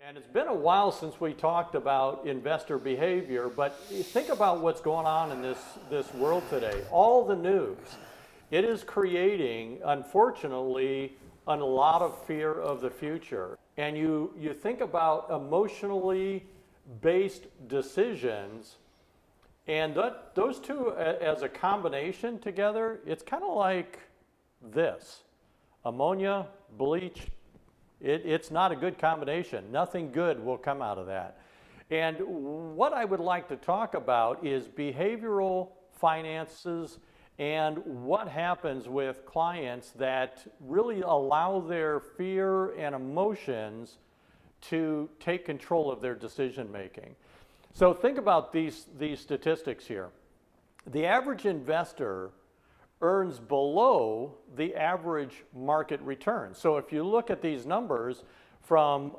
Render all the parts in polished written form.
And it's been a while since we talked about investor behavior, but think about what's going on in this world today. All the news, it is creating, unfortunately, a lot of fear of the future. And you think about emotionally based decisions, and those two as a combination together, it's kind of like this: ammonia, bleach. It's not a good combination. Nothing good will come out of that. And what I would like to talk about is behavioral finances and what happens with clients that really allow their fear and emotions to take control of their decision making. So think about these statistics here. The average investor earns below the average market return. So if you look at these numbers from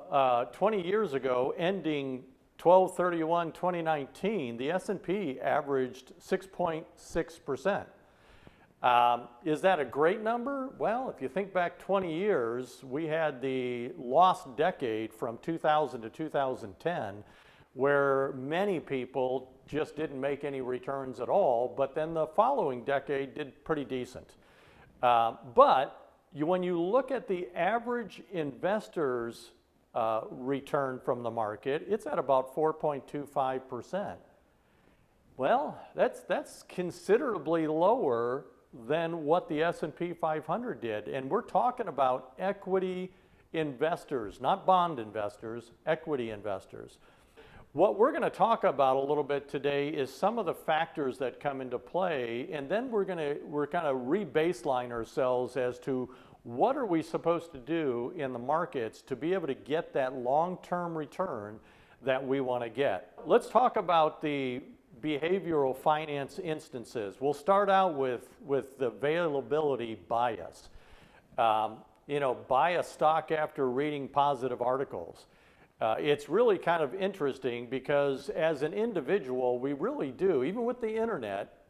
20 years ago, ending 12/31/2019, the S&P averaged 6.6%. Is that a great number? Well, if you think back 20 years, we had the lost decade from 2000 to 2010, where many people just didn't make any returns at all, but then the following decade did pretty decent. When you look at the average investor's return from the market, it's at about 4.25%. Well, that's considerably lower than what the S&P 500 did. And we're talking about equity investors, not bond investors, equity investors. What we're going to talk about a little bit today is some of the factors that come into play, and then we're kind of re-baseline ourselves as to what are we supposed to do in the markets to be able to get that long-term return that we want to get. Let's talk about the behavioral finance instances. We'll start out with the availability bias. Buy a stock after reading positive articles. It's really kind of interesting because as an individual, we really do, even with the internet,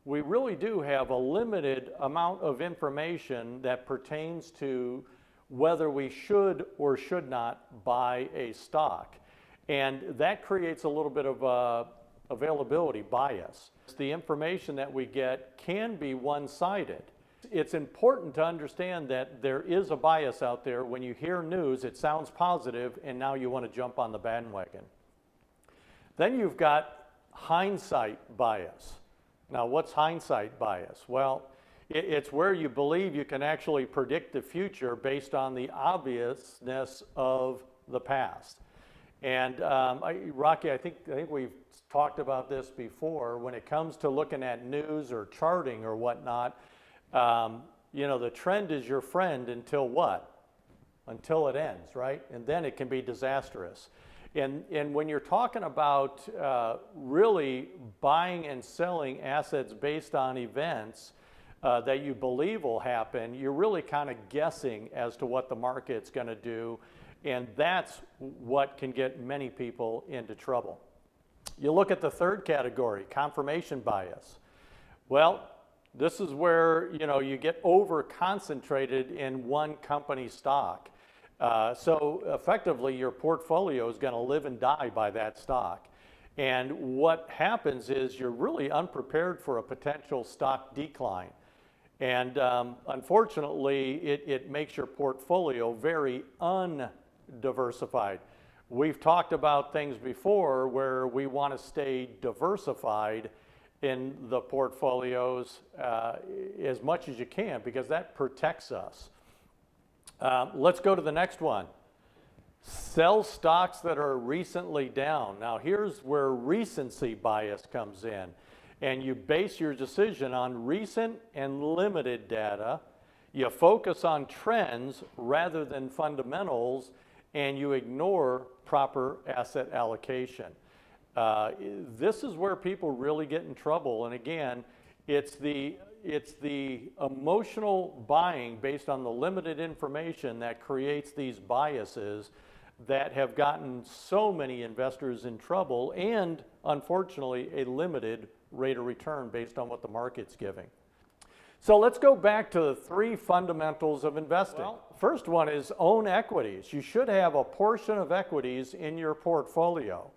we really do have a limited amount of information that pertains to whether we should or should not buy a stock. And that creates a little bit of availability bias. The information that we get can be one-sided. It's important to understand that there is a bias out there. When you hear news, it sounds positive, and now you want to jump on the bandwagon. Then you've got hindsight bias. Now, what's hindsight bias? Well, it's where you believe you can actually predict the future based on the obviousness of the past. And Rocky, I think we've talked about this before. When it comes to looking at news or charting or whatnot, the trend is your friend until what? Until it ends, right? And then it can be disastrous. And when you're talking about really buying and selling assets based on events that you believe will happen, you're really kind of guessing as to what the market's going to do. And that's what can get many people into trouble. You look at the third category, confirmation bias. Well, this is where you get over concentrated in one company stock. So effectively your portfolio is going to live and die by that stock. And what happens is you're really unprepared for a potential stock decline. And unfortunately, it makes your portfolio very undiversified. We've talked about things before where we want to stay diversified in the portfolios as much as you can, because that protects us. Let's go to the next one. Sell stocks that are recently down. Now here's where recency bias comes in, and you base your decision on recent and limited data. You focus on trends rather than fundamentals, and you ignore proper asset allocation. This is where people really get in trouble. And again, it's the emotional buying based on the limited information that creates these biases that have gotten so many investors in trouble, and unfortunately a limited rate of return based on what the market's giving. So let's go back to the three fundamentals of investing. Well, First one is own equities. You should have a portion of equities in your portfolio.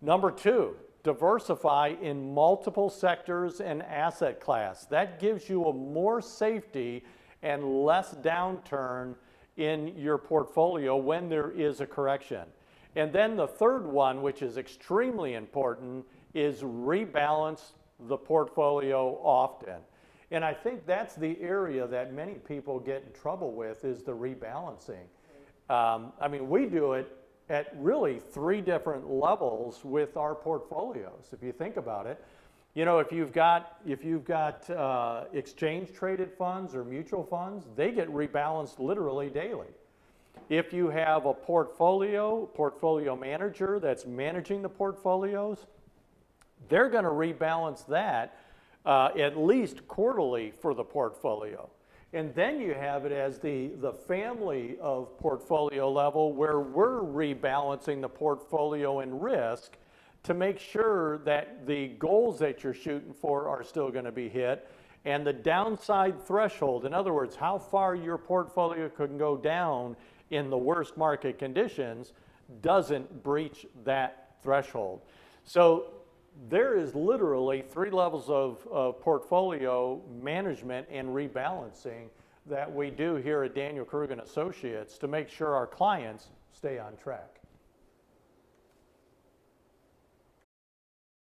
Number two, diversify in multiple sectors and asset class. That gives you a more safety and less downturn in your portfolio when there is a correction. And then the third one, which is extremely important, is rebalance the portfolio often. And I think that's the area that many people get in trouble with, is the rebalancing. I mean, we do it at really 3 different levels with our portfolios, if you think about it. You know, if you've got exchange traded funds or mutual funds, they get rebalanced literally daily. If you have a portfolio manager that's managing the portfolios, they're going to rebalance that at least quarterly for the portfolio. And then you have it as the family of portfolio level, where we're rebalancing the portfolio and risk to make sure that the goals that you're shooting for are still going to be hit, and the downside threshold, in other words, how far your portfolio can go down in the worst market conditions, doesn't breach that threshold. So there is literally 3 levels of portfolio management and rebalancing that we do here at Daniel Krug and Associates to make sure our clients stay on track.